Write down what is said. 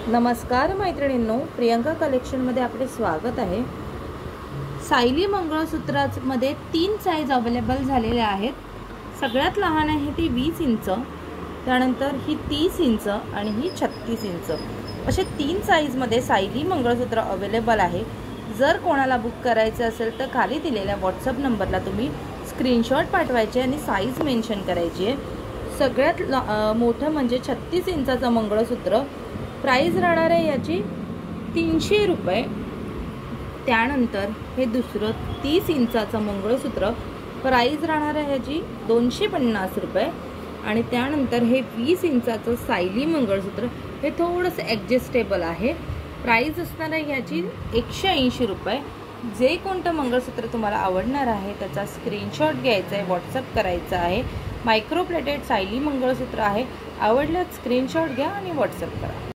नमस्कार मैत्रिणींनो, प्रियंका कलेक्शनमध्ये आपले स्वागत आहे। सायली मंगळसूत्रामध्ये 3 साइज अवेलेबल झालेल्या आहेत। सगळ्यात लहान आहे ती 20 इंच, त्यानंतर ही 30 इंच आणि ही 36 इंच, असे 3 साइजमध्ये सायली मंगळसूत्र अवेलेबल आहे। जर कोणाला बुक करायचे असेल तर खाली दिलेल्या व्हॉट्सअप नंबरला तुम्ही स्क्रीनशॉट पाठवायचे आणि साइज मेन्शन करायची आहे। सगळ्यात मोठं म्हणजे 36 इंचाचं मंगळसूत्र, प्राइस राहणार आहे याची 300 रुपये। त्यानंतर हे दुसरं 30 इंचाचं मंगळसूत्र, प्राइस राहणार आहे याची 250 रुपये। आणि त्यानंतर हे 20 इंचाचं सायली मंगळसूत्र, हे थोडंसं ॲडजस्टेबल आहे, प्राइस असणार आहे याची 180 रुपये। जे कोणतं मंगळसूत्र तुम्हाला आवडणार आहे त्याचा स्क्रीनशॉट घ्यायचा आहे, व्हॉट्सअप करायचा आहे। मायक्रो प्लेटेड सायली मंगळसूत्र आहे, आवडल्यास स्क्रीनशॉट घ्या आणि व्हॉट्सअप करा।